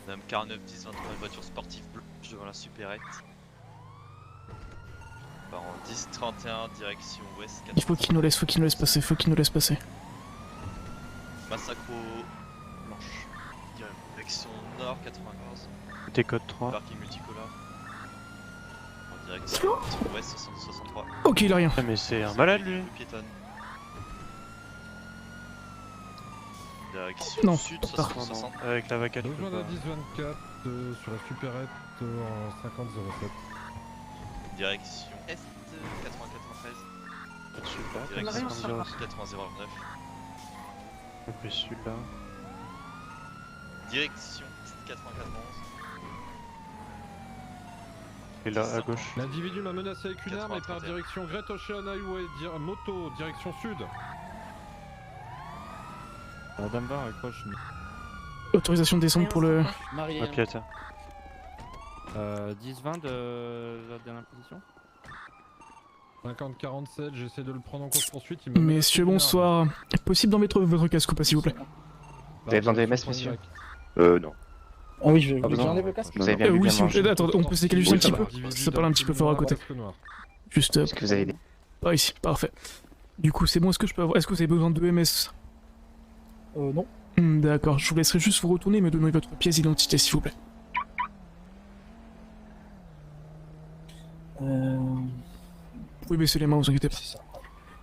Madame 49 10 23 voiture sportive blanche devant la supérette. Part en 10 31 direction ouest. Il faut qu'il nous laisse, passer. Massacro blanche. Direction nord 95. Côté code 3. Parking multicolore. En direction ouest 63. Ok, il a rien. Ah, mais c'est un malade lui. Piétonne. Direction Non, sud pas 60. Avec la vacate. Rejoindre à 10-24 sur la supérette en 50-07. Direction est 80-93. Celui-là. Direction 80-09. 80-09. Donc celui-là. Direction 94. Et là à gauche. L'individu m'a menacé avec une arme et par 80-31. direction Great Ocean Highway, moto, direction sud. Madame Var accroche. Autorisation de descendre pour le... Marie. Ok, attends. 10-20 de la dernière position. 50-47, j'essaie de le prendre en course poursuite. Il m'a menacé Messieurs, d'une arme. bonsoir. Possible d'en mettre votre casque ou pas, s'il vous plaît? Vous avez besoin de MS, monsieur? Non. Ah oui, je Pas vais besoin. enlever le casque. Vous avez bien Oui, bien s'il vous plaît. mangé. Attends, on peut se décaler juste un petit peu? Individu Ça parle un petit peu fort à côté. masque noir. Juste Est-ce que vous avez des... par ici, parfait. Du coup, c'est bon, est-ce que je peux avoir... Est-ce que vous avez besoin de MS? Non. D'accord, je vous laisserai juste vous retourner et me donner votre pièce d'identité, s'il vous plaît. Vous pouvez baisser les mains, vous inquiétez pas. C'est ça.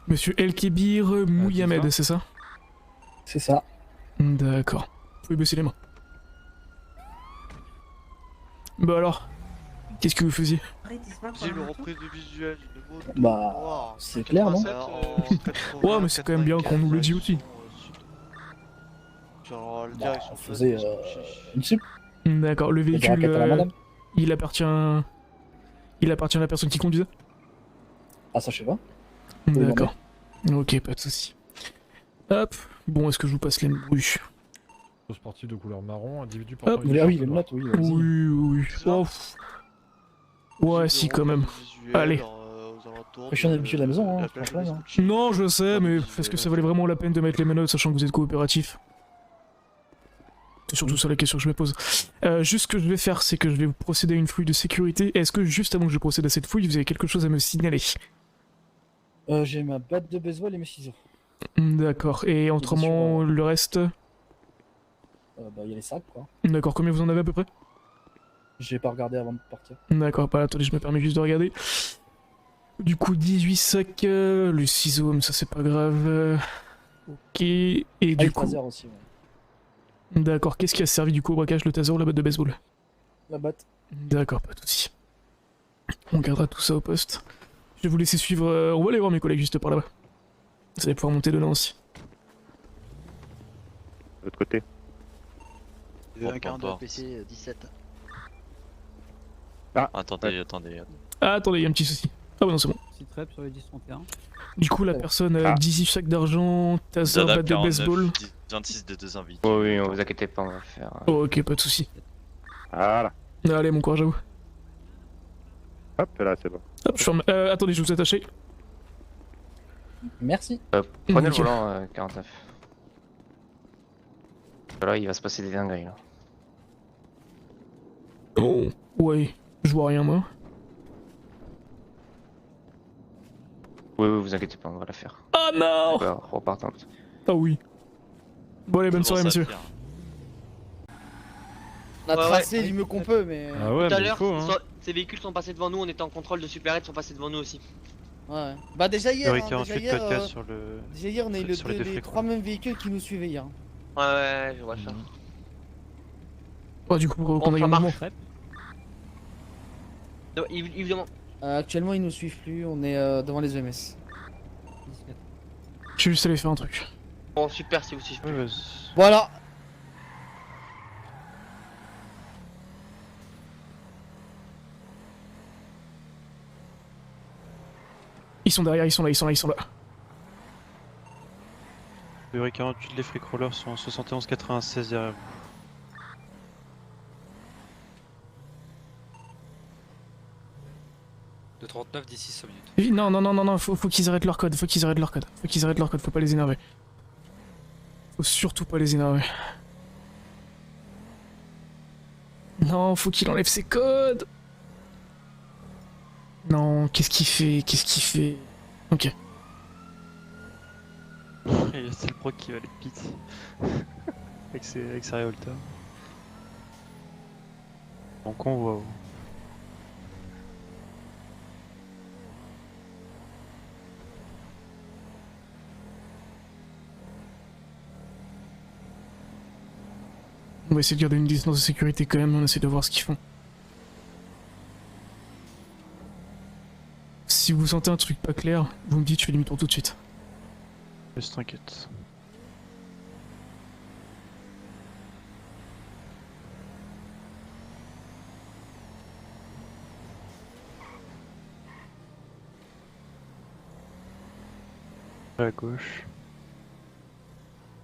Monsieur El Kébir Mouyamed, c'est ça? C'est ça. D'accord. Vous pouvez baisser les mains. Bah alors, qu'est-ce que vous faisiez? J'ai le reprise du visuel de moto. Bah, c'est clair, non? Ouais, mais c'est quand même bien qu'on nous le dit aussi. Bah, on faisait une sup. D'accord, le Et des véhicule, raquettes à la madame. il appartient... Il appartient à la personne qui conduisait? Ah, ça, je sais pas. D'accord. Ok, pas de soucis. Hop, bon, est-ce que je vous passe les bruits? Auto sportif de couleur marron, individu Hop. portant une Ah oui, écharpe les noire. menottes, oui. vas-y. Oui. Oh, pff. Ouais, si, quand même. Allez. Je suis un habitué de la maison, hein, franchement. Hein. Non, je sais, mais est-ce que ça valait vraiment la peine de mettre les menottes sachant que vous êtes coopératif? C'est surtout ça la question que je me pose. Juste ce que je vais faire, c'est que je vais vous procéder à une fouille de sécurité. Est-ce que juste avant que je procède à cette fouille, vous avez quelque chose à me signaler? J'ai ma batte de baseball et mes ciseaux. D'accord, et autrement, le reste? Bah, il y a les sacs, quoi. D'accord, combien vous en avez à peu près? J'ai pas regardé avant de partir. D'accord, bah attendez, je me permets juste de regarder. Du coup, 18 sacs, le ciseau, mais ça c'est pas grave. Ok, et Ah, du le coup... taser aussi, ouais. D'accord, qu'est-ce qui a servi du coup au braquage, le taser ou la batte de baseball? La batte. D'accord, pas de soucis. On gardera tout ça au poste. Je vais vous laisser suivre, on va aller voir mes collègues juste par là-bas. Vous allez pouvoir monter dedans aussi. De l'autre côté. Bon, 42 PC 17. Attendez. Ah, attendez, il y a un petit souci. Ah bah non, c'est bon. Site rep sur les 10-31. Du coup, la personne, Ah. 18 sacs d'argent, taser, Zadab batte de 49, baseball. 26 de 2 invités. Oh oui, vous inquiétez pas, on va faire... Oh, ok, pas de soucis. Voilà. Allez, mon courage à vous. Hop, là, c'est bon. Hop, je ferme. Attendez, je vous attache. Merci. Prenez le Nickel. volant, 49. Là, il va se passer des dingueries, là. Oh, ouais, je vois rien, moi. Oui, vous inquiétez pas, on va la faire. Ah non! Ouais, repartant. Ah oui. Bon, allez, bonne soirée, monsieur. On a Ouais, tracé ouais. du mieux qu'on peut, mais... Ah ouais, Tout à mais il l'heure, faut hein. ces véhicules sont passés devant nous, on était en contrôle de supérette, ils sont passés devant nous aussi. Ouais. Bah déjà hier, Théorie hein, 48 déjà code hier, 4 sur le... déjà hier, on a eu sur les deux les flics, trois mêmes véhicules qui nous suivaient hier. Ouais, je vois ça. Oh, du coup, pour Bon, qu'on aille ça un marche. moment. Évidemment. Actuellement, ils nous suivent plus, on est devant les EMS. Je vais juste aller faire un truc. Bon, super si vous suivez. Ouais, vas-y. Voilà. Ils sont derrière, ils sont là. Théorie 48, les freak rollers sont en 71-96 derrière vous. De 39 d'ici 5 minutes. Non, faut qu'ils arrêtent leur code, faut pas les énerver. Faut surtout pas les énerver. Non, faut qu'il enlève ses codes. Non, qu'est-ce qu'il fait? Qu'est-ce qu'il fait? Ok. Et c'est le proc qui va les pit. avec sa révolta. En convoi. On va essayer de garder une distance de sécurité quand même, on essaie de voir ce qu'ils font. Si vous sentez un truc pas clair, vous me dites, je fais demi-tour tout de suite. Juste t'inquiète. À gauche.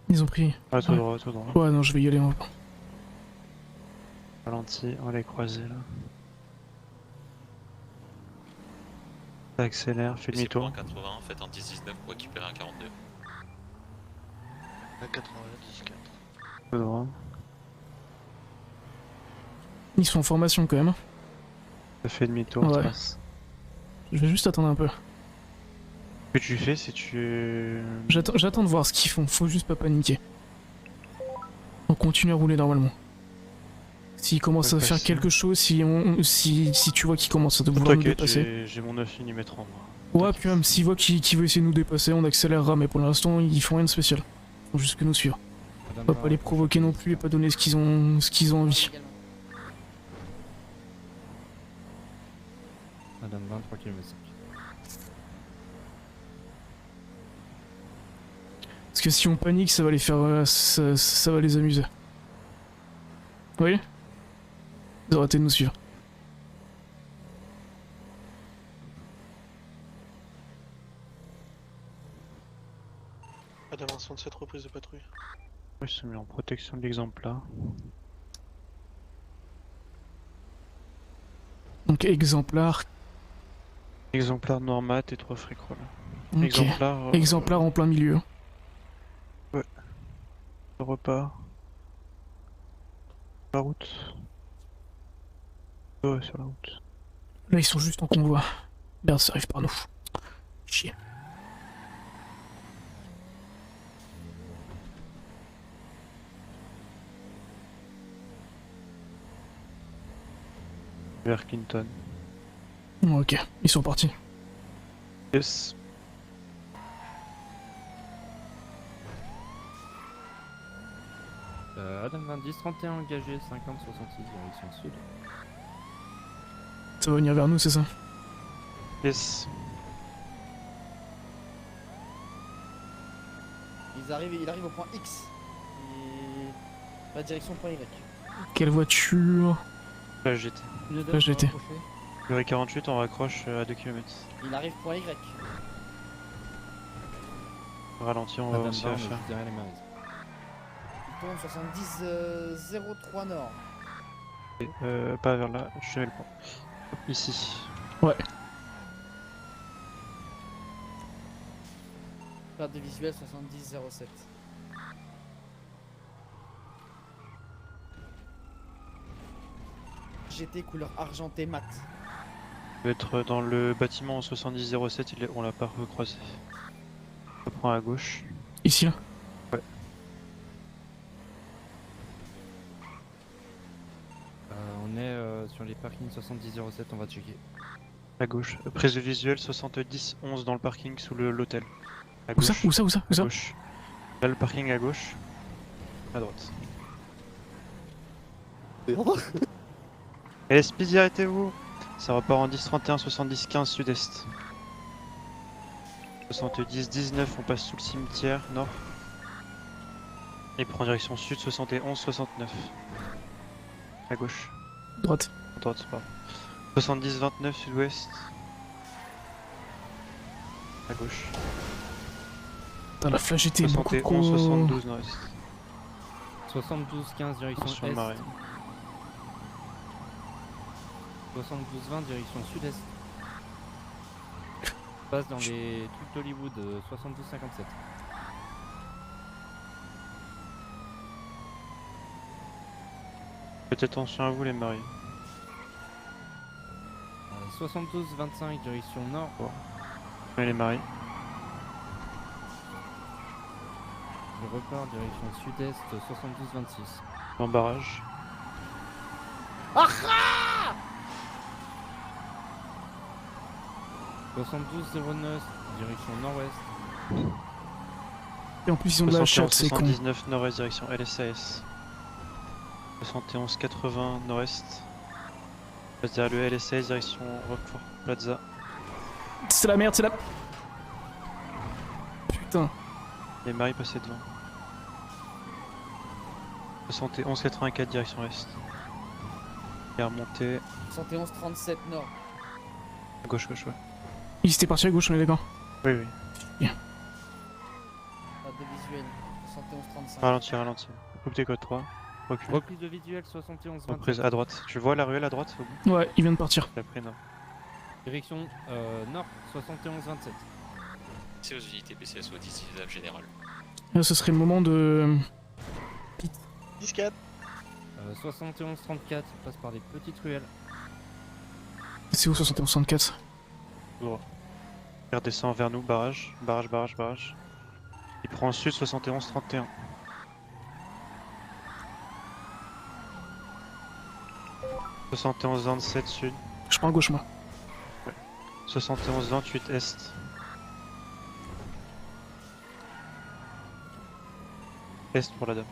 Ils ont pris. Ah, tout Ouais. droit, tout droit. Ouais, non, je vais y aller. Ralenti, on va les croiser là. Ça accélère, fais C'est pour demi-tour. un 80, faites un 10-19 pour récupérer un 42. Un 80, 10-4. Tout droit. Ils sont en formation quand même. Ça fait demi-tour, Ouais. trace. Je vais juste attendre un peu. Ce que tu fais, c'est tu... J'attends de voir ce qu'ils font, faut juste pas paniquer. On continue à rouler normalement. S'ils commencent à Ouais, faire facile. quelque chose, si tu vois qu'ils commencent à vouloir nous T'inquiète, dépasser. j'ai mon 9 mm en moi. Ouais, puis même s'ils voient qu'ils veulent essayer de nous dépasser, on accélérera, mais pour l'instant, ils font rien de spécial. Ils font juste que nous suivre. On va pas les provoquer non plus et pas donner ce qu'ils ont envie. Adam 20, 3 km. Parce que si on panique, ça va les faire... ça va les amuser. Vous voyez? Ils ont arrêté de nous suivre. Adam 167, reprise de patrouille. Ils se mis en protection de l'exemplaire. Donc exemplaire. Exemplaire normat et 3 fric-roll. Ok. Exemplaire... Exemplaire en plein milieu. Repart. La route. Ouais, sur la route. Là, ils sont juste en convoi. Merde, ça arrive par nous. Chier. Vers Clinton. Ok, ils sont partis. Yes. Adam 20, 10, 31 engagé, 50, 66, direction sud. Ça va venir vers nous, c'est ça? Yes. Il arrive au point X. Et... La direction point Y. Quelle voiture? Là j'étais. Là, j'étais. Le 48 on raccroche à 2 km. Il arrive point Y. Ralenti, on va Adam aussi 20, la on faire. est derrière les Maris. Il tourne 70 03 nord. Pas vers là, je mets le point. Ici. Ouais. Perte de visuel 70 07. GT couleur argenté mat. On va être dans le bâtiment en 70-07, on l'a pas recroisé. On prend à gauche. Ici, là? Ouais. On est sur les parkings 70-07, on va checker. À gauche. Prise de visuel 70-11 dans le parking sous l'hôtel. À Où ça? gauche. Où ça? Où ça? Où À ça? gauche. Là le parking à gauche. À droite. Et Speedy, arrêtez-vous! Ça repart en 10-31, 70-15 sud-est. 70-19, on passe sous le cimetière nord. Et prend direction sud, 71-69. À gauche. Droite. À droite, pardon. 70-29 sud-ouest. À gauche. Putain, la flash était beaucoup 71, trop... 72 nord-est. 72-15 direction Sur est. le marais. 72-20 direction sud-est. Passe dans les trucs d'Hollywood, 72-57. Faites attention à vous les maris. 72-25 direction nord. Et les maris. Je repars direction sud-est 72-26. En barrage. 72-09 direction nord-ouest. Et en plus, ils ont de la chatte, c'est con. 79 nord-est direction LSAS. 71 80 nord-est. Passe derrière le LSAS direction Rockford Plaza. C'est la merde, c'est la. Putain. Les maris passaient devant. 71 84 direction est. Et remonté 71-37 nord. à gauche, ouais. Ils étaient partis à gauche, on est d'accord. Oui, oui. Pas de visuel. 71-35. Ralentis. Coupe tes codes 3. Recule. Reprise de visuel 71-28. Reprise à droite. Tu vois la ruelle à droite au bout? Ouais, il vient de partir. J'ai pris nord. Direction nord 71-27. C'est aux unités PCS au dispositif général. Là, ce serait le moment de. 10-4. 71-34 passe par des petites ruelles. C'est où 71-64? Il redescend vers nous, barrage. Il prend en sud 71 31. « 71 27 sud, Je prends à gauche, moi. 71 28 est. Est pour la dame.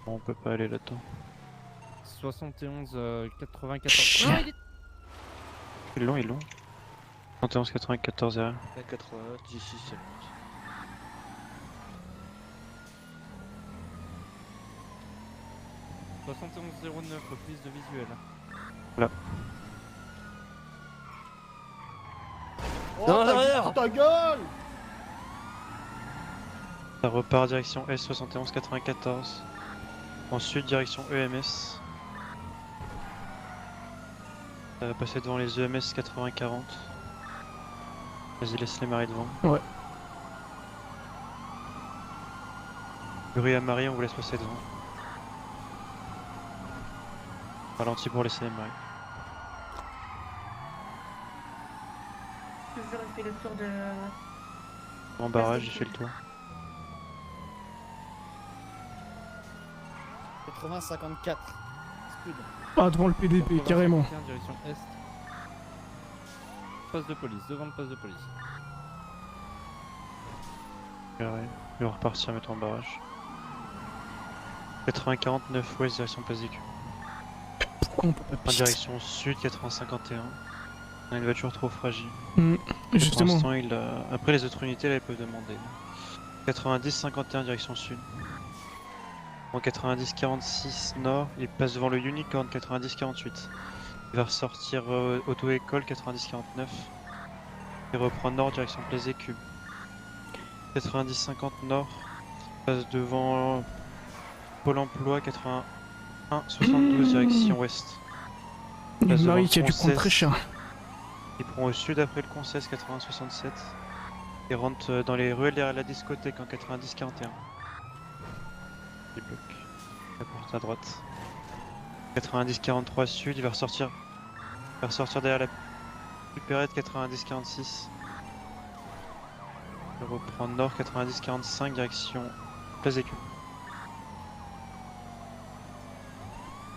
Bon, on peut pas aller là-dedans. 71-94. Non, Ils l'ont. 71 94 derrière. 80, 16, 7. 71-09 reprise de visuel. Oh, ta gueule. Ça repart direction S 71 94. Ensuite direction EMS. Ça va passer devant les EMS 80 40. Vas-y, laisse les maris devant. Ouais. Bruit à Marie, on vous laisse passer devant. Ralenti pour laisser les maris. Toujours fait le tour de. En barrage, j'ai fait le tour. 80-54. Scud. Ah, devant le PDP, carrément. 81, direction est. Poste de police, devant le poste de police. Carré. Et on repartir mettre en barrage. 80 49 ouest direction place des Cubes. Pourquoi on peut pas En piste direction sud 80 51. On a une voiture trop fragile. Justement. Pour l'instant, après les autres unités là, ils peuvent demander. 90 51 direction sud. En 90 46 nord, il passe devant le Unicorn 90 48. Il va ressortir auto-école 90 49. Il reprend nord direction place des Cubes. 90 50 nord, passe devant Pôle emploi 81 72 direction ouest. Il y a Passe une Marie devant qui a dû Concesse. prendre très cher. Il prend au sud après le Concesse 80 67. Il rentre dans les ruelles derrière la discothèque en 90 41. Il bloque la porte à droite. 90 43 sud, il va ressortir derrière la supérette 90 46. Il reprend nord 90 45 direction place des Cubes.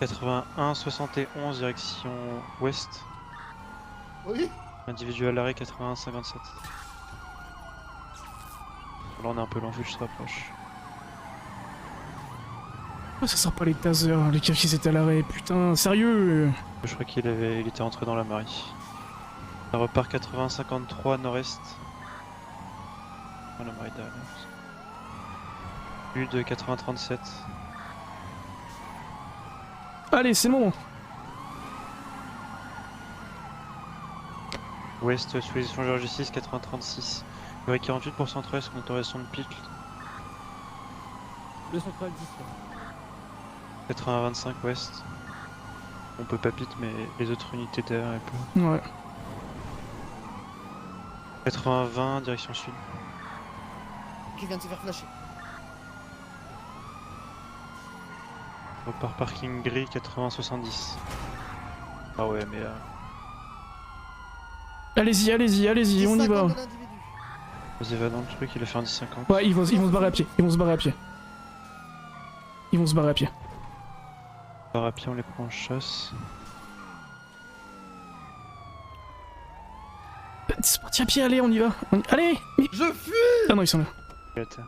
81 71 direction ouest. Oui. Individuel arrêt 81 57. Là on est un peu l'envue, je se rapproche. Oh, ça sert pas les tasers, les qui étaient à l'arrêt, putain, sérieux. Je crois qu'il était entré dans la marée. Ça repart 80 53 nord-est. Oh, la marée derrière. Plus de 80 37. Allez, c'est bon. Ouest sous les échangeurs G6 80 36. Le 48 pour centre-est, autorisation de picle. Le central 10. 80 25 ouest. On peut pas pit mais les autres unités derrière elles peuvent. Ouais. 80 20 direction sud. Qui vient de se faire flasher. Par parking gris 80-70. Ah ouais, mais Allez-y, allez-y, allez-y, on y va. Vas-y, va dans le truc, il a fait un 10-50. Ouais, ils vont se barrer à pied, ils vont se barrer à pied. Ils vont se barrer à pied. Par à pied, on les prend en chasse. C'est parti à pied, allez, on y va. Allez mais... Je fuis. Ah non, ils sont là. Il est à terre.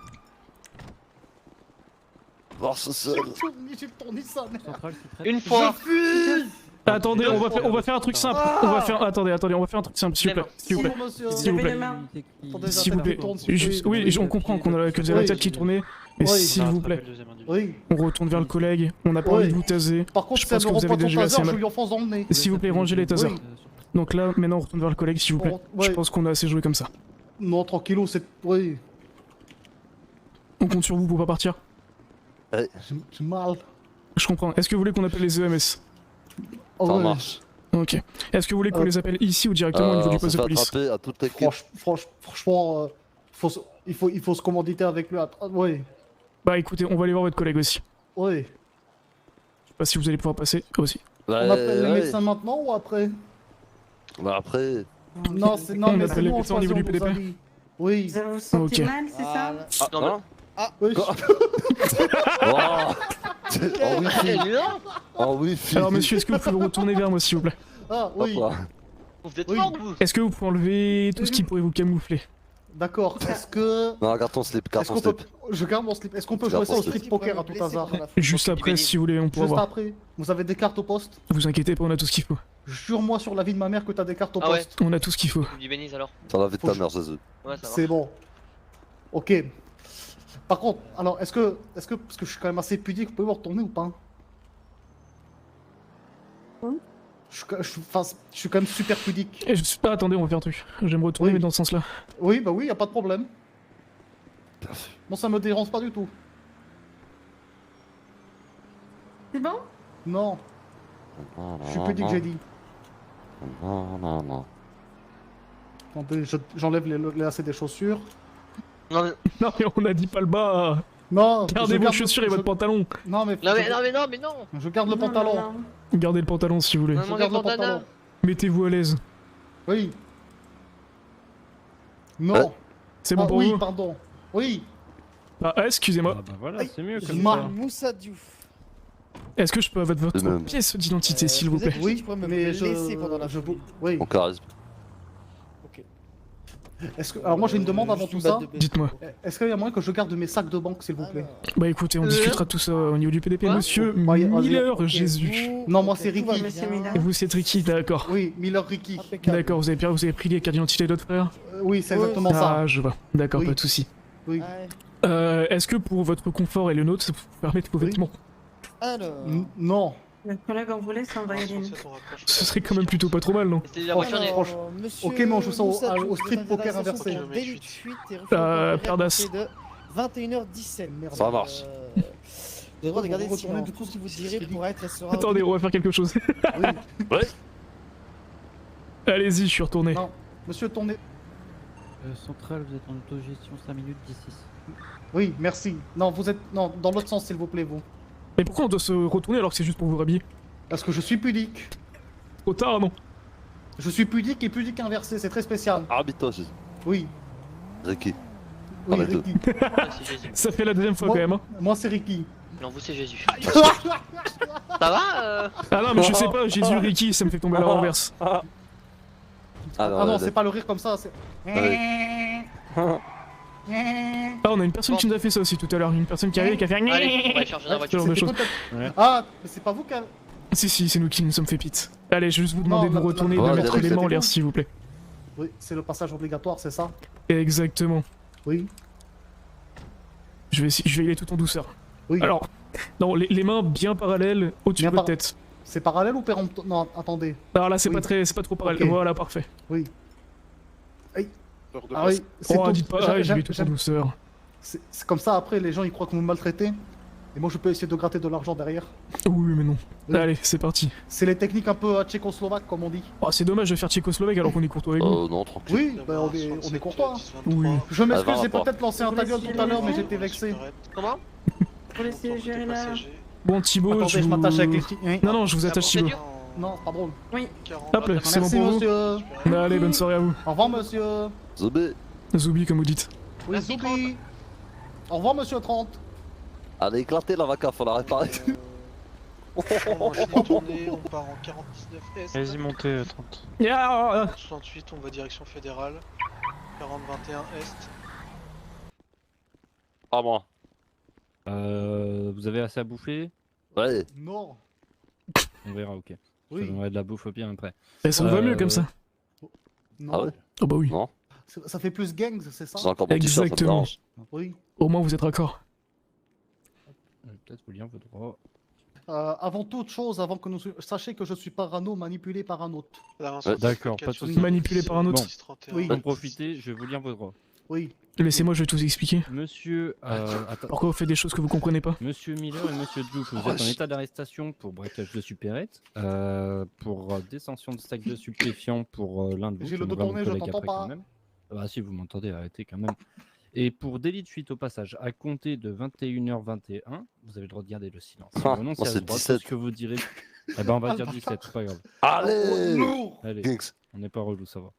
J'ai tourné ça, merde. Central, c'est prêt. Une fois. Je fuis. Attendez, on va faire un truc simple. On va faire... Attendez, on va faire un truc simple, s'il vous plaît. S'il vous plaît. Bonjour, monsieur. S'il vous plaît. Unité qui- Attendez, S'il vous plaît. tourne, Juste- Oui, on comprend que vous avez la tête qui tournait. Mais Oui. s'il vous plaît, Le deuxième individu. Oui. on retourne vers le collègue. On n'a pas Oui. envie de vous taser. Par contre, Je si elle pense me que vous avez reprend déjà ton eu assez taser, je mal. lui enfonce dans le nez. S'il vous plaît, rangez les tasers. Oui. Donc là, maintenant, on retourne vers le collègue, s'il vous plaît. Ouais. Je pense qu'on a assez joué comme ça. Non, tranquillou, c'est... Oui. On compte sur vous pour pas partir. J'ai mal. Je comprends. Est-ce que vous voulez qu'on appelle les EMS? Oh, Ça ouais. marche. Ok. Est-ce que vous voulez qu'on les appelle ici ou directement au niveau On du s'est poste de fait police? attraper à toute l'équipe. Franchement, il faut se commanditer avec lui. Oui. Bah écoutez, on va aller voir votre collègue aussi. Oui. Je sais pas si vous allez pouvoir passer aussi. On appelle les médecins maintenant ou après? Bah après. Non, c'est On mais appelle c'est les bon, médecins au niveau du on PDP? vous a dit. Oui. Vous vous sentez Ok. mal, c'est ça? Ah, Non, mais- hein Oui. Wow. En wifi. Non. En wifi. Alors monsieur, est-ce que vous pouvez vous retourner vers moi s'il vous plaît? Ah, oui. Hop là. Vous êtes Oui. fort, vous. Est-ce que vous pouvez enlever tout ce qui pourrait vous camoufler? D'accord. Est-ce que... Non, carton slip, Est-ce carton qu'on peut... slip. Je garde mon slip. Est-ce qu'on peut Garde jouer ça ton au slip. street poker à tout hasard? Juste après, si vous voulez, on pourra Juste voir. après. Vous avez des cartes au poste? Vous inquiétez pas, on a tout ce qu'il faut. Jure-moi sur la vie de ma mère que t'as des cartes au Ah ouais. poste. On a tout ce qu'il faut. Je dis bénisse alors. Ça la vie de ta Faut- mère, Jésus. Ouais, ça va. C'est bon. Ok. Par contre, alors, est-ce que, parce que je suis quand même assez pudique, vous pouvez vous retourner ou pas? Enfin, je suis quand même super pudique. Et je suis pas... Attendez, on va faire un truc. Je vais me retourner, Oui. mais dans ce sens-là. Oui, bah oui, y a pas de problème. Merci. Bon, ça me dérange pas du tout. C'est bon? Non, je suis pudique, j'ai dit. Non, non, non. Attendez, j'enlève les lacets des chaussures. Non, mais, Non, mais on a dit pas le bas. Non, Gardez je vos garde- chaussures et je- votre pantalon. Non, mais... non, mais, non, mais non, mais non. Je garde le Non, pantalon. non, non. Gardez le pantalon si vous voulez. Non, Je mon garde le bandana. pantalon. Mettez-vous à l'aise. Oui. Non. Ouais. C'est bon Ah, pour oui, vous? pardon. Oui. Ah, excusez-moi. Ah bah voilà, Aïe. c'est mieux comme Mal. ça. Moussa Diouf. Est-ce que je peux avoir De votre même. pièce d'identité, s'il vous plaît? Oui, mais je... Oui. Mon charisme. Est-ce que... Alors moi j'ai une demande avant tout ça. Dites-moi. Est-ce qu'il y a moyen que je garde mes sacs de banque, s'il vous plaît? Bah écoutez, on discutera de tout ça au niveau du PDP. Quoi? Monsieur Oh, ouais, Miller, ok. Jésus. Non, moi c'est Ricky. Monsieur Miller. Et vous, c'est Ricky, d'accord. Oui, Miller Ricky. D'accord, vous avez pris les cartes d'identité d'autres frères? Oui, c'est exactement ça. Ah, je vois. D'accord, Oui. pas de soucis. Oui. Est-ce que pour votre confort et le nôtre, ça vous permet vos Oui. vêtements? Non. Le collègue en voulait, ça on va y aller. Ce serait quand même plutôt pas trop mal, non? C'était la voiture des. Ok, mais on joue ça au street poker inversé. Père d'As. 21h17. Merde. Ça marche. Vous avez le droit de garder le silence. Du coup, si vous direz pour être serein. Attendez, on va faire quelque chose. Oui. Allez-y, je suis retourné. Non. Monsieur, tournez. Central, vous êtes en autogestion 5 minutes d'ici. Oui, merci. Non, vous êtes. Non, dans l'autre sens, s'il vous plaît, vous. Mais pourquoi on doit se retourner alors que c'est juste pour vous rhabiller? Parce que je suis pudique. Trop tard, non? Je suis pudique et pudique inversé, c'est très spécial. Arbitre, Jésus. Oui. Ricky. Oui, Arrête. Ricky. Ouais, c'est Jésus. Ça fait la deuxième fois Bon. quand même, hein. Moi, c'est Ricky. Non, vous, c'est Jésus. Ça va Ah non, mais je sais pas, Jésus Ricky, ça me fait tomber à la renverse. Ah Ah non, non, c'est pas le rire comme ça, c'est. Ah, on a une personne qui nous a fait ça aussi tout à l'heure. Une personne qui arrive et qui a fait. Allez, on va aller chercher dans la voiture. genre de C'était choses. peut-être- Ah, mais c'est pas vous qui a... Si, si, c'est nous qui nous sommes fait pite. Allez, je vais juste vous demander de Non, vous retourner et non, de non, mettre direct, les mains en c'était l'air, bon. s'il vous plaît. Oui, c'est le passage obligatoire, c'est ça? Exactement. Oui. Je vais y aller tout en douceur. Oui. Alors, non, les mains bien parallèles au-dessus de Bien votre par- tête. C'est parallèle ou péremptoire? Non, attendez. Alors là, c'est Oui. pas trop parallèle. Ok. Voilà, parfait. Oui. Aïe. Ah oui, c'est Oh, tout- dites pas, j'aime- je vais tout en j'aime- douceur. C'est comme ça, après, les gens ils croient que vous me maltraitez. Et moi, je peux essayer de gratter de l'argent derrière. Oui, mais non. Oui. Allez, c'est parti. C'est les techniques un peu tchécoslovaques, comme on dit. Oh, c'est dommage de faire tchécoslovaque alors qu'on est courtois avec vous. Oh non, tranquille. Oui, bah, on est courtois. Oui. Je m'excuse, Ah, j'ai va, peut-être lancé un ta gueule tout à l'heure, mais j'étais vexé. Comment Pour laisser gérer la... Bon, Thibaut, Attendez, je m'attache avec les filles. Hein. Non, non, je vous attache, Ça Thibaut. dure Non, c'est pas drôle. Hop là, c'est bon Merci, pour vous. monsieur. Allez, bonne soirée à vous. Au revoir, monsieur. Zobé. Zoubi, comme vous dites. Oui, Merci, Zoubi. Au revoir, monsieur 30. Elle a éclaté la vaca, faut la réparer. On enchaîne les tournées, on part en 49 S. Vas-y, montez 30. Yeah. 68, on va direction fédérale. 40-21 Est. Pas moi. Vous avez assez à bouffer? Ouais. Non. On verra, ok. Je Oui. donnerai de la bouffe au pire après. Ça vous va mieux comme ça. Non. Ah ouais. Oh bah oui. Non. Ça fait plus gangs, c'est ça? C'est encore mon t-shirt, ça me Exactement. dérange. Oui. Au moins vous êtes raccord. Je vais peut-être vous lire vos droits. Avant toute chose, avant que nous... Sachez que je suis parano manipulé par un autre. D'accord, pas de soucis. Manipulé par un autre. Oui. Pour en profiter, je vais vous lire vos droits. Oui. Laissez-moi, je vais tout vous expliquer. Monsieur, attends. Pourquoi vous faites des choses que vous comprenez pas? Monsieur Miller et Monsieur Duke, vous êtes en état d'arrestation pour braquage de supérette, pour détention de sacs de stupéfiants pour l'un de vous. J'ai le on dos va vous tourné, je collèguer t'entends après pas. quand même. Bah si vous m'entendez, arrêtez quand même. Et pour délit de fuite au passage, à compter de 21h21, vous avez le droit de garder le silence. Si vous Ah, renoncez moi, à c'est ce droit, 17. tout ce que vous direz. Eh ben on va dire 17, c'est pas grave. Allez. Allez, Gangs. on n'est pas relou, ça va.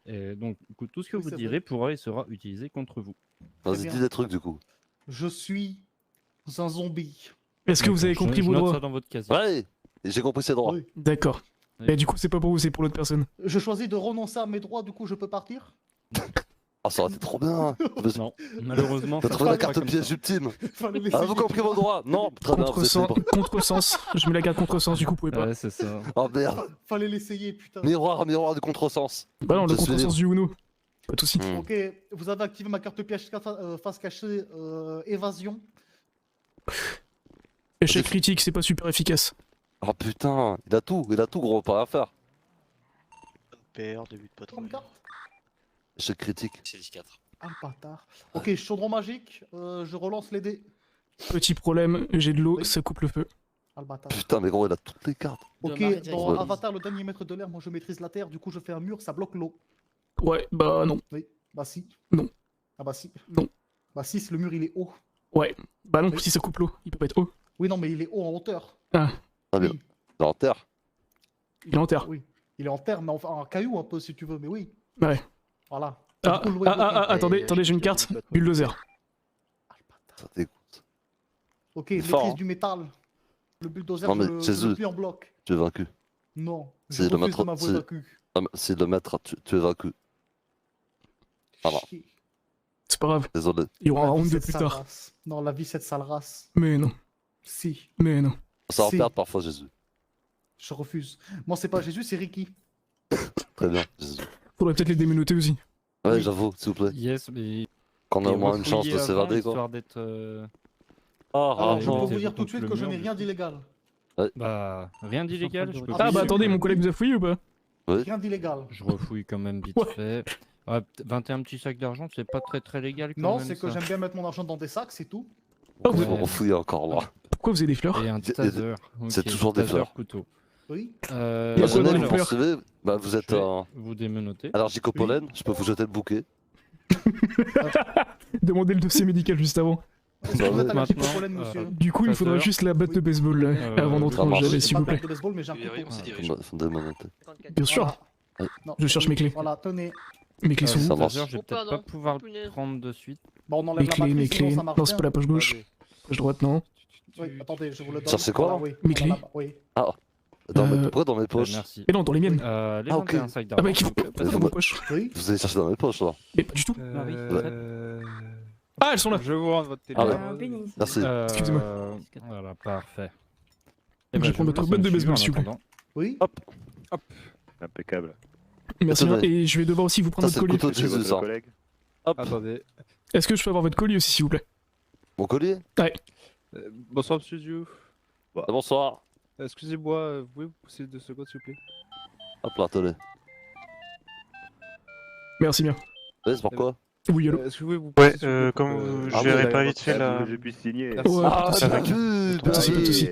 Et donc, écoute, tout ce que Oui, vous c'est direz pourra et sera utilisé contre vous. Vas-y, bien. dis des trucs du coup. Je suis un zombie. Est-ce que vous avez compris je vos note droits? ça dans votre casier. Ouais. Et j'ai compris ses droits. Oui. D'accord. Oui. Et du coup, c'est pas pour vous, c'est pour l'autre personne. Je choisis de renoncer à mes droits, du coup je peux partir? Ah, ça aurait été trop bien. Non, malheureusement, T'as ça trouvé se la passe pas carte comme piège ça. ultime. Fallait Ah, l'essayer. vous compris vos droits? Non. Très bien, vous êtes Contresens, libre. contresens. Je mets la carte contresens, du coup, vous pouvez pas. Ouais, c'est ça. Oh merde. Fallait l'essayer, putain. Miroir de contresens. Bah non, le Je suis contresens du Uno. Pas de soucis. Hmm. Ok, vous avez activé ma carte piège face cachée, évasion. Échec critique, c'est pas super efficace. Oh putain, il a tout gros, pas rien à faire. PR, début de patrouille. Comme carte. Échec critique. C'est 14. Ah, le bâtard. Ok, chaudron magique, je relance les dés. Petit problème, j'ai de l'eau, Oui. ça coupe le feu. Ah, le bâtard. Putain, mais gros, il a toutes les cartes. Ok, Marie dans directement. Avatar, le dernier maître de l'air, moi je maîtrise la terre, du coup je fais un mur, ça bloque l'eau. Ouais, bah non. Oui, bah si. Non. Ah bah si. Non. Bah si, le mur il est haut. Ouais, bah non, Oui. si ça coupe l'eau, il peut pas être haut. Oui, non, mais il est haut en hauteur. Ah, Ah, mais Oui. dans la terre. il est en terre. Oui. Il est en terre, mais enfin en caillou un peu si tu veux, mais oui. Ouais. Voilà. Ah, Du coup, le attendez, j'ai une carte. Bulldozer. Ah, le bâtard. Ça dégoûte. Ok, C'est maîtrise fort, hein. du métal. Le bulldozer, Non, mais je c'est le eux. plie en bloc. Tu es vaincu. Non, je C'est le refuse maître- de m'avouer c'est- vaincu. Ah, mais c'est le maître, tu es vaincu. Voilà. Chier. C'est pas grave, Désolé. il y aura un La vie, round de cette plus sale tard. race. Non, la vie, cette sale race. Mais non, Si, mais non. Ça en Si. perd parfois, Jésus. je refuse. Moi, c'est pas Jésus, c'est Ricky. Très bien, Jésus. Faudrait peut-être les démenoter aussi. Ouais, Oui. j'avoue, s'il vous plaît. Yes, mais. Qu'on a et au moins une chance refouiller de avant, s'évader, quoi. histoire d'être. Alors, ouais, je peux ouais, vous c'est dire tout de beaucoup suite le que je mur, n'ai du rien coup. d'illégal. Bah, rien d'illégal, je peux Ah, Ah bah oui. attendez, mon collègue vous a fouillé ou pas? Rien d'illégal. Je refouille quand même vite Ouais. fait. Ouais, 21 petits sacs d'argent, c'est pas très légal quand Non, même. c'est que ça. j'aime bien mettre mon argent dans des sacs, c'est tout. Oh, vous- Ouais. On fouille encore là. Pourquoi vous avez des fleurs? Et un y a- taser. c'est Ok, toujours des taser, fleurs. couteau. Oui. Il y a quoi Personnel, dans les vous fleurs poursuivez, bah vous êtes Je vais un vous démenoter. allergique au pollen, je peux vous jeter le bouquet. Demandez le dossier médical juste avant. Est-ce que vous êtes allergique au Maintenant, pollen, monsieur Du coup, il faudra Taser. juste la batte de Oui. baseball là, avant d'entrer ça en marche. gelée, J'ai s'il pas vous de plaît. batte de baseball, mais j'ai un Oui, couteau. considéré. Faut démonéter. Bien sûr. Voilà. Non. Je cherche mes clés. Voilà, tenez. Mes clés sont ça où? marche. Taser, je vais Oh, peut-être pardon. pas pouvoir le Punaise. prendre de suite. Bon, on enlève Mes la clés, matrice, mes sinon clés. ça marche Non, c'est pas bien. la poche gauche. Poche droite, non. Oui, attendez, je vous le donne. Ça, c'est quoi, Voilà, là oui. Mes Voilà, clés. oui. Pourquoi dans mes poches? Merci. Et non, dans les miennes. Les Ah, ok. 21 sacs Ah d'argent. bah, qui donc, pas dans vos poches. Oui. Vous allez chercher dans mes poches là. Mais pas du tout. Euh, Ah, elles sont là. Je vous rends votre Ah ouais. Béni. Merci. Excusez-moi. Voilà, parfait. Je vais prendre votre batte de baseball, s'il vous plaît. Oui. Impeccable. Merci. Attendez. Et je vais devoir aussi vous prendre Ça, votre c'est le collier. couteau de Jésus, ça. collègue. Hop, Attendez. Est-ce que je peux avoir votre colis aussi, s'il vous plaît? mon collier. Bonsoir, monsieur Diouf. Ah, bonsoir. Excusez-moi, vous pouvez vous pousser 2 secondes, s'il vous plaît? Hop là, attendez. Merci bien. Ouais, c'est pourquoi? Oui, allô. Est-ce que vous pouvez vous Ouais, pousser, s'il vous plaît, comme pour, vous Ah, gérez oui, pas vite fait la. Je puisse signer. Merci. Ouais, Ah, ça va. bien vu, bien Pas de soucis, pas de vu. soucis.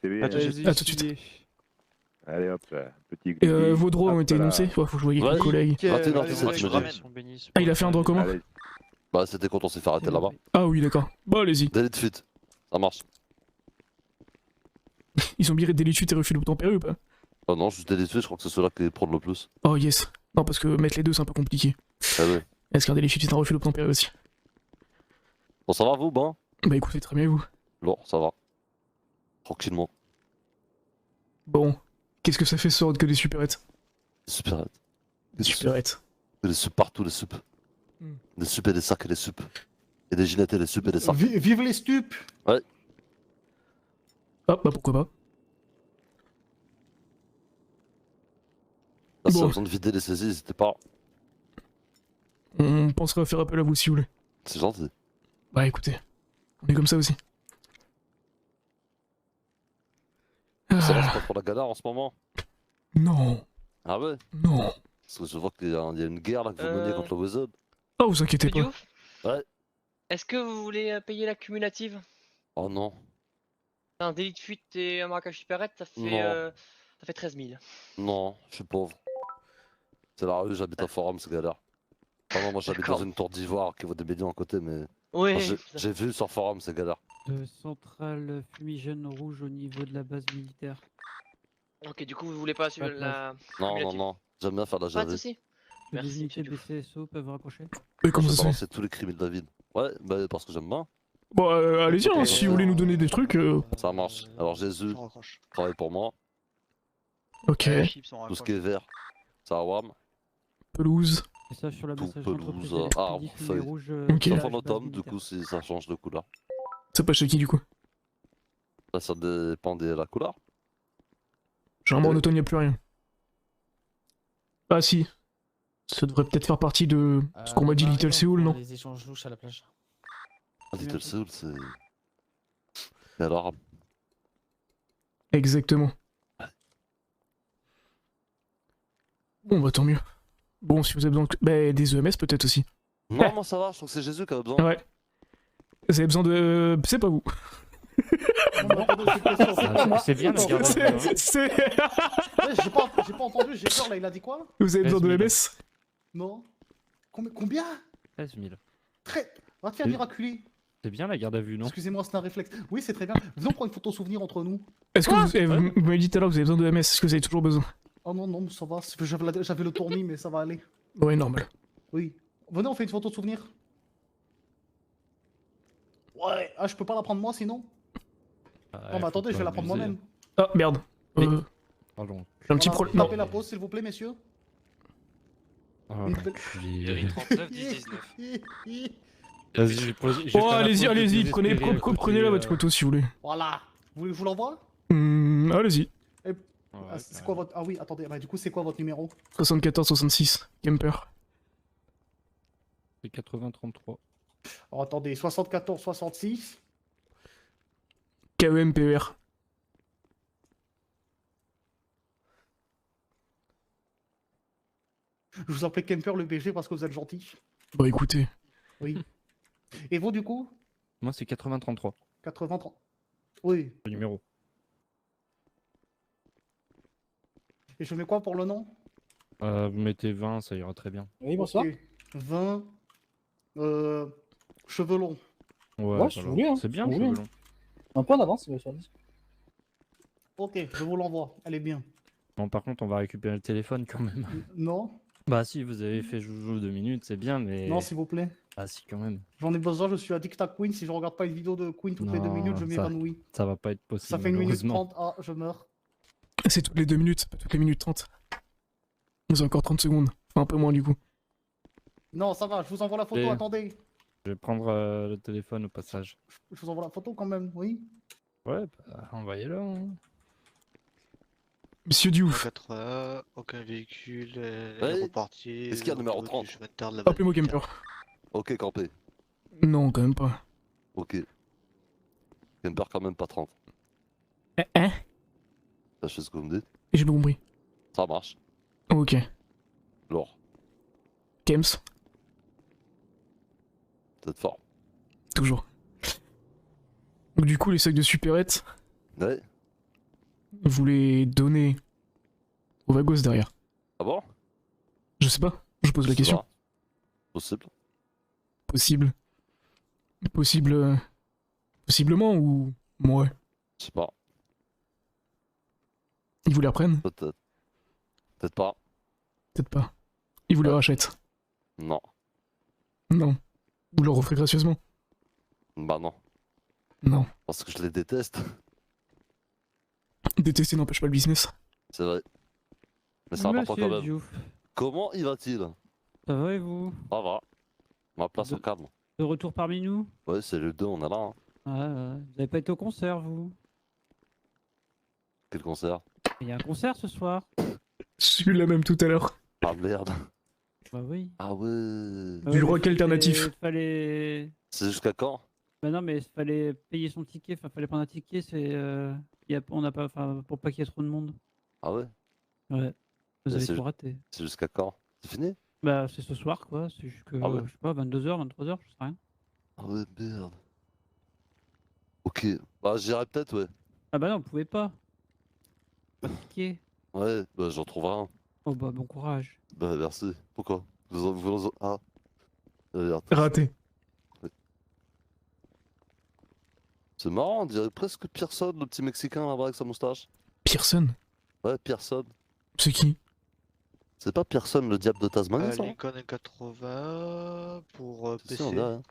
C'est bien. Allez-y, À tout de suite. signez. Allez hop, petit Et goodie. vos droits ont Hop été là. énoncés. Ouais, faut que je voie avec Ouais. mon collègue. 21h17, Je je me ramène. dis. Ah, il a fait un droit commun? Allez, Bah, c'était quand on s'est fait arrêter là-bas. Ah oui, d'accord. Bon, allez-y. Délit de fuite. Ça marche. Ils ont viré Délitude et Refus Tempéré ou pas? Ah non, juste délétué, je crois que c'est ceux-là qui prennent le plus. Oh yes. Non, parce que mettre les deux, c'est un peu compliqué. Ah ouais. Est-ce qu'un Délitude c'est un Refus Tempéré aussi? Bon, ça va vous, ben? Bah écoutez, très bien vous. Non, ça va. Tranquillement. Bon. Qu'est-ce que ça fait ce soir que des supérettes? Des supérettes. Des Supérettes. Des soupes partout, des soupes. Hmm. Des soupes et des sacs et des soupes. Et des ginettes et des soupes et des sacs. Vive les stupes! Ah bah pourquoi pas. Là, si Bon. t'as besoin de vider les saisies, n'hésitez pas. On pensera à faire appel à vous si vous voulez. C'est gentil. Bah écoutez, on est comme ça aussi. Ça va, Ah, c'est pas trop la galère en ce moment? non, Ah ouais? non. Parce que je vois qu'il y a une guerre là que vous menez contre le Wizard. Oh, vous inquiétez pas. Diouf, Ouais. est-ce que vous voulez payer la cumulative? Oh non. Un délit de fuite et un braquage supérette, ça fait, Non. ça fait 13 000. Non, je suis pauvre. C'est la rue, j'habite à Forum, c'est galère. Ah non, moi j'habite dans D'accord. une tour d'ivoire qui vaut des millions à côté, mais. Ouais, Enfin, j'ai vu sur Forum, c'est galère. Centrale fumigène rouge au niveau de la base militaire. ok, du coup, vous voulez pas suivre Pas de la. Non, non, cumulative. non. J'aime bien faire la Pas de javée. soucis. Les Merci, unités monsieur Diouf. BCSO peuvent rapprocher. Et comment Je ça se fait? balancer tous les criminels de la ville. Ouais, bah parce que j'aime bien. Bon, allez-y, hein, si vous voulez nous donner des trucs. Ça marche. Alors Jésus Je raccroche. travaille pour moi. Ok. Chips, on Tout ce raccroche. qui est vert, c'est à WAM. Pelouse. Et ça sur la Tout message pelouse, d'entreprise arbre, expédie fumée feuille. rouge. Ok. Ça village, fait base automne, du militaire. coup, si ça change de couleur. Ça passe chez qui du coup? Là, ça dépend de la couleur. Généralement en automne, y a plus rien. Ah si. Ça devrait peut-être faire partie de ce qu'on m'a dit Little Seoul, non? Les échanges louches à la plage. Ah, Little Seoul, c'est. Et alors, Exactement. Bon bah tant mieux. Bon, si vous avez besoin de... Bah, des EMS peut-être aussi. non, moi ça va, je trouve que c'est Jésus qui a besoin. Ouais. Vous avez besoin de... C'est pas vous. C'est bien la garde à vue, hein. C'est- Ouais, j'ai pas entendu, j'ai peur là, il a dit quoi? Vous avez besoin de 13 000. EMS? Non. Combien? 13 000. Très. Va te faire miraculer. C'est bien la garde à vue, non? Excusez-moi, c'est un réflexe. Oui, c'est très bien. Venons prendre une photo souvenir entre nous. Est-ce que vous m'avez dit tout à l'heure que vous avez besoin de EMS? Est-ce que vous avez toujours besoin? Oh non, non, ça va. J'avais le tournis, mais ça va aller. Ouais, normal. Oui. Venez, on fait une photo de souvenir. Ouais. Ah, je peux pas la prendre moi sinon? Non, mais attendez, je vais la prendre moi-même. Ah, merde. Pardon. J'ai un petit Voilà, problème. Non. tapez la pause, s'il vous plaît, messieurs. Oh, Une l'enculé. Gris 39, 10, 19. Vas-y, j'ai posé. Oh, allez-y, allez-y, prenez-la votre photo si vous voulez. Voilà. Vous voulez que je vous l'envoie? Allez-y. Ah, c'est quoi votre... Ah oui, attendez, bah, du coup, c'est quoi votre numéro? 74-66, Kemper. C'est 80-33. Alors, attendez, 74-66. KEMPER. Je vous appelle Kemper le BG parce que vous êtes gentil. Bah écoutez. Oui. Et vous, du coup? Moi, c'est 80-33, 80-30. Oui. le numéro. Et je mets quoi pour le nom? Vous mettez 20, ça ira très bien. Oui, bonsoir. Ok. 20. Cheveux longs. Ouais, si vous voulez, hein, C'est bien, si vous cheveux voulez. longs. Un peu en avance, monsieur. Ok, je vous l'envoie. Elle est bien. Bon, par contre, on va récupérer le téléphone quand même. Non? Bah, si vous avez fait joujou 2 minutes, c'est bien, mais. Non, s'il vous plaît. Ah, si, quand même. J'en ai besoin, je suis addict à Queen. Si je regarde pas une vidéo de Queen toutes les 2 Non, minutes, je ça- m'évanouis. Ça va pas être possible. Ça fait 1 minute malheureusement. 30. Ah, je meurs. C'est toutes les 2 minutes, pas toutes les minutes 30. Vous avez encore 30 secondes. Enfin, un peu moins du coup. Non, ça va, je vous envoie la photo, Et- attendez. Je vais prendre le téléphone au passage. Je vous envoie la photo quand même, oui. Ouais, bah, envoyez-le. Hein. Monsieur Diouf, 80, aucun véhicule, Ouais. est reparti. Est-ce qu'il y a le numéro au niveau 30? du chemin de terre de la appelez-moi Valdivière. Kemper. Ok, campé. Non, quand même pas. Ok. Kemper quand même pas 30. Hein? Ça, je fais ce que vous me dites. J'ai pas compris. Ça marche. Ok. Lourd. Kems, Peut-être fort. toujours. Donc du coup, les sacs de supérette, Ouais. vous les donnez au Vagos derrière. Ah bon? Je sais pas, je pose la Ça question. va. Possible. Possible. Possible. Possiblement ou... Ouais. Je sais pas. Ils vous les reprennent? Peut-être. Peut-être pas. Peut-être pas. Ils vous les rachètent? Non. Non. Vous leur offrez gracieusement? Bah non. Non. Parce que je les déteste. Détester n'empêche pas le business. C'est vrai. Mais c'est important quand Monsieur même. Diouf, Comment y va-t-il? ça va et vous? Ça va. Ma place au calme. De retour parmi nous? Ouais, c'est le 2, on est là. Hein. Ouais. Vous avez pas été au concert, vous? Quel concert? Il y a un concert ce soir. J'ai eu la même tout à l'heure. Ah merde. Bah oui. Ah ouais. Du rock alternatif. Fallait... C'est jusqu'à quand? Bah non, mais fallait payer son ticket, fallait prendre un ticket, on n'a pas... pour pas qu'il y ait trop de monde. Ah ouais? Ouais. Vous Et avez c'est- tout raté. C'est jusqu'à quand? C'est fini? Bah c'est ce soir quoi, c'est jusque, Ah ouais. je sais pas, 22h, 23h, je sais rien. Ah ouais, merde. Ok. Bah j'irai peut-être, ouais. Ah bah non, vous pouvez pas. Pas de ticket. Ouais, bah j'en trouverai un. Oh bah bon courage. Bah merci. Pourquoi? Ah. Regarde. Raté. C'est marrant, on dirait presque Pearson, le petit Mexicain là-bas avec sa moustache. Pearson? Ouais, Pearson. C'est qui? C'est pas Pearson, le diable de Tasmanie, ça? Lincoln N80 pour Tu sais, PC. on dirait, hein.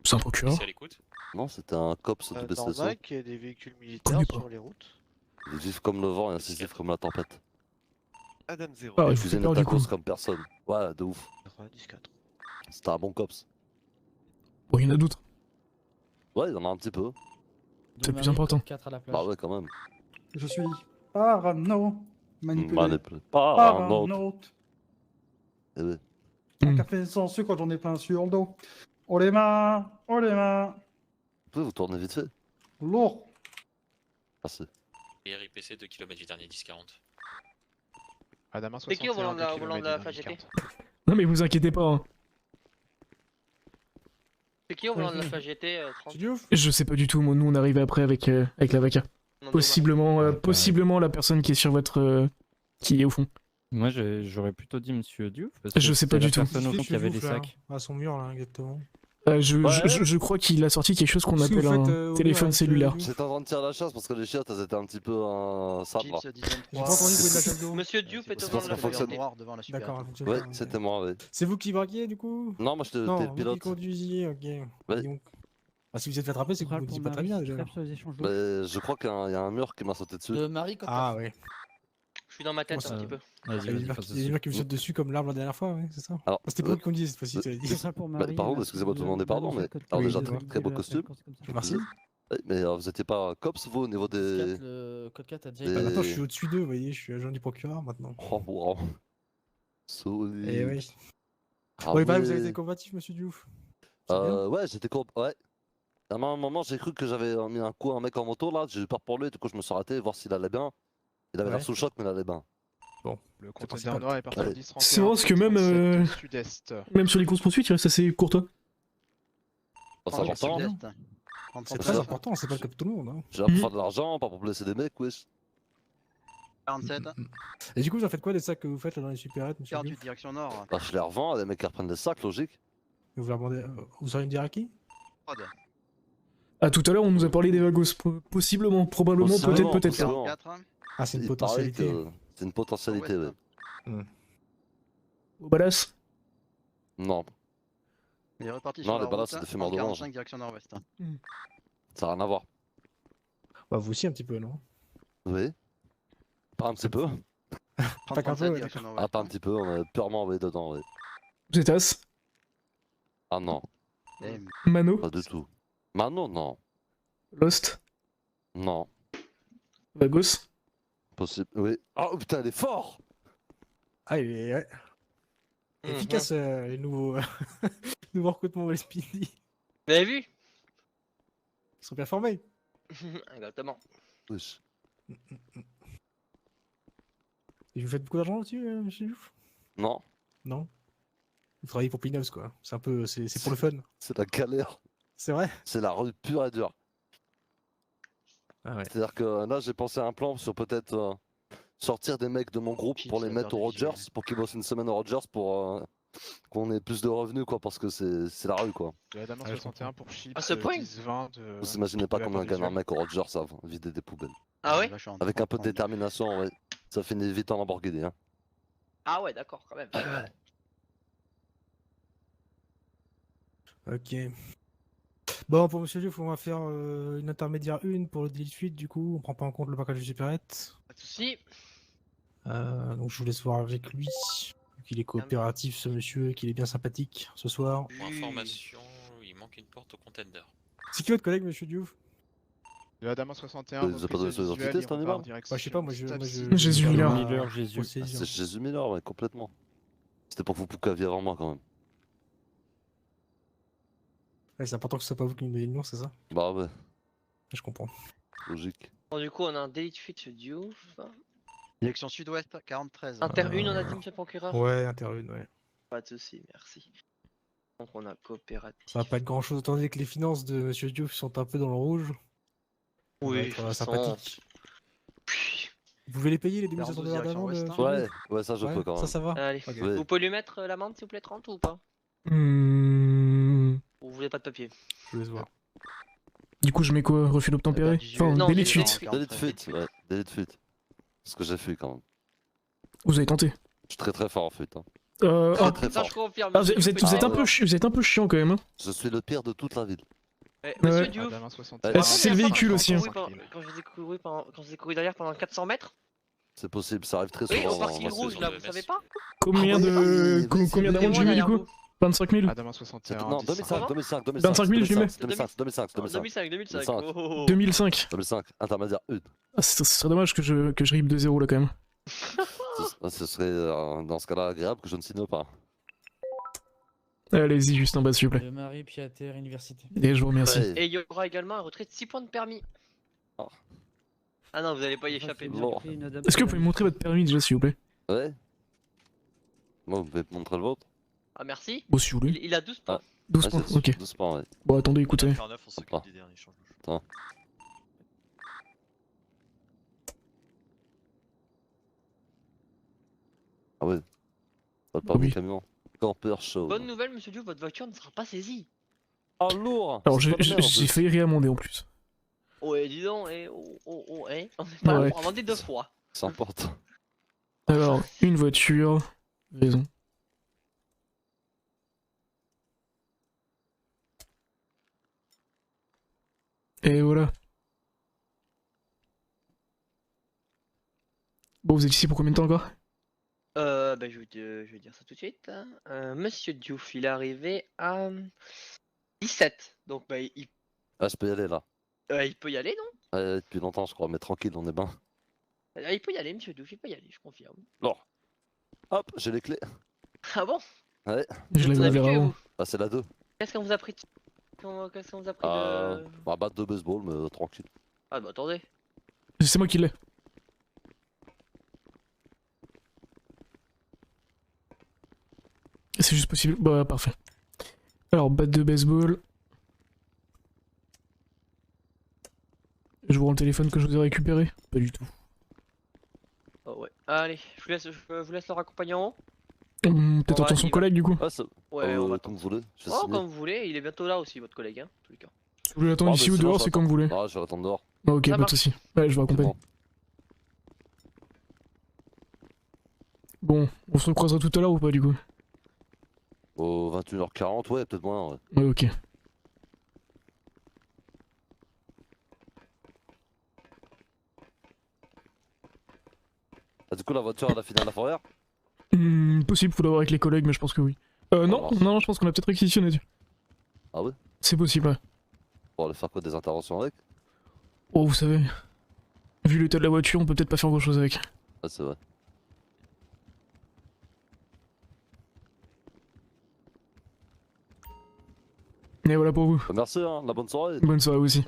C'est un procureur? C'est à l'écoute. Non, c'était un cops de BCSO. Norvac et des véhicules militaires Connais pas. sur les routes. Il est vif comme le vent et incisif comme la tempête. Adam 0. Ah, Il il faut faisait peur du coup. tacos comme personne. Ouais, de ouf. 94. C'était un bon cops. Bon, il y en a d'autres. Ouais, il y en a un petit peu. C'est le plus important. 4 à la plage. Bah ouais, quand même. Je suis parano. Manipulé. Manipulé. Pas un autre. Paranote. Eh ouais. Un Hmm. café sans sucre quand j'en ai plein sur le dos. Oh les mains. Oh les mains. Vous pouvez vous tourner vite fait? Lourd. Merci. Et RIPC 2 km du dernier 10-40. Adama C'est qui au volant de la FAGT? Non mais vous inquiétez pas, hein. C'est qui au volant de la FAGT 30? Je sais pas du tout, moi, nous on arrive après avec la vaca. Non, Possiblement la personne qui est sur votre... qui est au fond. Moi j'aurais plutôt dit Monsieur Diouf. Parce que Je sais c'était pas la du tout. personne au fond qui avait les sacs. À son mur là, exactement. Je crois qu'il a sorti quelque chose qu'on Qu'est-ce que appelle vous un faites, au téléphone mur, cellulaire. avec, J'étais en train de tirer la chasse parce que les chiottes elles étaient un petit peu sales là. Chips, 10 J'ai pas entendu le bruit de la chasse d'eau. Monsieur Dupe est au C'est volant parce de la qu'en fait, ça FAGT. noir devant la super. D'accord, donc Ouais, c'était moi, ouais. C'est vous qui braquiez du coup? Non, moi j'étais Non, le vous pilote. qui conduisiez, ok. Ouais. Donc... Ah, si vous êtes fait attraper, c'est que vous ne dites pas très bien déjà. Mais je crois qu'il y a un mur qui m'a sauté dessus. Ah ouais. Je suis dans ma tête Moi, un ça- petit peu. Vas-y, Il y a des murs qui- il y a des murs qui me sautent dessus comme l'arbre la dernière fois, ouais, c'est ça? Alors, C'était pas vous qui conduisez cette fois-ci, tu l'as dit. C'est ça pour Bah, Marie. pardon, excusez-moi de vous demander pardon, mais alors Oui, déjà désolé. très beau costume. Merci. Ouais, mais vous étiez pas cops vous au niveau des. Le code 4 a déjà des- Bah, maintenant, je suis au-dessus d'eux, vous voyez, je suis agent du procureur maintenant. Oh wow. Solide. Et oui. Ah Bon, il paraît que vous avez ouais. été combatif, monsieur Diouf. C'est bien. Ouais, j'étais ouais. À un moment, j'ai cru que j'avais mis un coup à un mec en moto là, j'ai eu peur pour lui, du coup je me suis arrêté, voir s'il allait bien. Il avait l'air Ouais. sous le choc, mais il allait bien. Le principal. conteneur noir est parti Allez. au 10 31. C'est vrai, parce que même, Sud-Est. Même sur les courses poursuites, il reste assez courtois. Bah, c'est important. C'est très important, c'est pas le cas de tout le monde. Hein. J'ai là pour faire de l'argent, pas pour blesser des mecs, wesh. 47. Et du coup, vous en faites quoi des sacs que vous faites là dans les supérettes, monsieur 48 Diouf? direction nord. Bah, je les revends à des mecs qui reprennent des sacs, logique. Vous leur demandez, vous auriez me dire à qui? Prod. Ah, tout à l'heure, on nous a parlé des vagos. Possiblement, probablement, Possiblement, peut-être. possiblement. 44. Ah, c'est une Il paraît potentialité. que c'est une potentialité, Ah ouais, ouais. Au badass. Non, Il est reparti Non, sur les la balades, route. c'est des fumeurs d'orange. 45 direction nord-ouest. ça n'a rien à voir. Bah, vous aussi un petit peu, non? Oui. Pas un petit peu. Pas qu'un 37 peu, ouais. direction Ah, nord-ouest. pas un petit peu, on est purement envoyé dedans, oui. Vous êtes as? Ah non, Eh, Mano? pas du tout. Mano, non. Lost? Non. Vagos? Possible. Oui. Oh putain, il est fort! Ah, il est ouais. Efficace, les nouveaux, nouveaux recrutements au Speedy. Vous avez vu? Ils sont bien formés. Exactement. Wesh. Et vous faites beaucoup d'argent là-dessus, monsieur Diouf? Non, Non? Vous travaillez pour Pinos, quoi. C'est un peu, c'est pour le fun. c'est la galère. C'est vrai? C'est la rue pure et dure. Ah ouais. C'est-à-dire que là, j'ai pensé à un plan sur peut-être sortir des mecs de mon groupe pour les mettre aux Rogers, pour qu'ils bossent une semaine aux Rogers pour qu'on ait plus de revenus quoi, parce que c'est la rue quoi. De la Dame en Ouais, je 61 pour Chips. À ce point 10-20 de. Vous imaginez pas de la combien gagne un visuelle. mec au Rogers à vider des poubelles. Ah ouais? Avec un peu de détermination, ouais. Ça finit vite en Lamborghini. Hein. Ah ouais, d'accord, quand même. Ok. Bon, pour Monsieur Diouf, on va faire une intermédiaire 1 pour le délit de fuite, du coup, on prend pas en compte le package de supérette. Pas de soucis. Donc je vous laisse voir avec lui, vu qu'il est coopératif ce monsieur, qu'il est bien sympathique ce soir. Pour information, il manque une porte au contender. C'est qui votre collègue, Monsieur Diouf? De la Dame en 61. Vous avez pas donné son identité, cet animal? Bah, je sais pas, moi je. Jésus Miller. Miller, Jésus. Procédure. C'est Jésus Miller, ouais, complètement. C'était pour que vous poucaviez avant moi quand même. Ouais, c'est important que ce soit pas vous qui nous donnez le nom, c'est ça? Bah ouais, Je comprends. logique. Bon, du coup, on a un délit de fuite chez Diouf. Direction sud-ouest, 40-13. Inter 1, on a dit, monsieur le procureur? Ouais, interune, ouais. Pas de soucis, merci. Donc, on a coopératif. Ça va pas être grand chose, étant donné que les finances de Monsieur Diouf sont un peu dans le rouge. On va Oui, être, de toute façon. sympathique. Vous pouvez les payer les 2700 $ direction d'amende? ouest, hein. Philippe Ouais, ça je peux quand même. Ça va? Allez, Ok. Ouais. vous pouvez lui mettre l'amende, s'il vous plaît, 30 ou pas? Hmm. Ou vous voulez pas de papier? Je vous laisse voir. Du coup, je mets quoi? Refus d'obtempérer? Enfin, Non, délit de délit de fuite. fuite. Délit de fuite, ouais, délit de fuite. C'est ce que j'ai fait quand même. Vous avez tenté. Je suis très fort en fuite. Hein. Ah, Très très Ça, fort. je confirme. ah, monsieur vous êtes, Diouf, vous êtes un Ah, peu vous êtes un peu chiant quand même. Hein. Je suis le pire de toute la ville. Monsieur Ouais. Diouf. Dame en 61. Ouais, par c'est le contre, véhicule quand aussi, hein. Quand je vous ai couru derrière pendant 400 mètres. C'est possible, ça arrive très Oui, souvent. au parking dans ma rouge, saison. là, vous savez pas? Combien Ah, de oui, combien oui, d'amendes j'ai mis du coup? 25 000? Ah, Dame en 61. Non, 10-5. 2005, 25 000, je lui mets. 2005. 2005. 2005. 2005, intermédiaire 1. Ah, ce serait dommage que je rip de 0 là quand même. Ce serait dans ce cas-là agréable que je ne signe pas. Allez-y, juste en bas s'il vous plaît. De Marie Piater, Université. Et je vous remercie. Ouais. Et il y aura également un retrait de 6 points de permis. Oh. Ah non, vous allez pas y échapper. Bon. Est-ce que vous pouvez me montrer votre permis déjà s'il vous plaît? Ouais. Moi, vous pouvez me montrer le vôtre? Ah, merci. Bon, si vous voulez. Il a 12 points. 12 Ah, points, c'est ok. 12 points, ouais. Bon, attendez, écoutez. Faire 9, on s'occupe Hop là. des derniers changements. Attends. Ah ouais. Pas de permis Oui. camion. Campeur chaud. Bonne nouvelle, monsieur Diouf, votre voiture ne sera pas saisie. Ah lourd. Alors, C'est pas de merde, en j'ai plus. failli réamender en plus. Oh, et dis donc, on est pas là Ouais. pour amender 2 fois. C'est important. Alors, une voiture. Raison. Et voilà. Bon, vous êtes ici pour combien de temps encore? Bah, je vais dire ça tout de suite. Monsieur Diouf, il est arrivé à 17. Donc, bah, Ah, je peux y aller là. il peut y aller, non? Ouais, depuis longtemps, je crois, mais tranquille, on est bien. Il peut y aller, monsieur Diouf, il peut y aller, je confirme. Alors, hop, j'ai les clés. Ah bon? Ouais, Je Vous l'avais avez ouvert que avant. vous. ah, c'est la 2. Qu'est-ce qu'on vous a pris Qu'est-ce qu'on vous a pris de... Bah, batte de baseball, mais tranquille. Ah bah attendez. C'est moi qui l'ai. C'est juste possible. Bah, parfait. Alors, batte de baseball. Je vous rends le téléphone que je vous ai récupéré? Pas du tout. Oh ouais. Allez, je vous laisse le raccompagner en haut. Peut-être On va attendre son y va. collègue du coup. Ah, c'est... Ouais, on va comme vous voulez. Je vais Oh, signer. comme vous voulez, il est bientôt là aussi, votre collègue, hein, en tous les cas. Si vous voulez attendre Ah, ici bah, ou sinon, dehors, je c'est comme vous voulez. Ah, je vais attendre dehors. Ah, ok, Ça pas de marche. soucis. Ouais, je vous C'est raccompagne. bon. Bon, on se recroisera tout à l'heure ou pas du coup? Au 21h40, ouais, peut-être moins, ouais. Ouais, ok. Ah, du coup, la voiture, elle a fini à la fourrière? Possible, faut l'avoir avec les collègues, mais je pense que oui. Non, marche. non, je pense qu'on a peut-être réquisitionné. Ah ouais? C'est possible, ouais. Pour aller faire quoi, des interventions avec? Oh, vous savez. Vu l'état de la voiture, on peut peut-être pas faire grand chose avec. Ah, c'est vrai. Et voilà pour vous. Merci, hein, la bonne soirée. Bonne soirée aussi.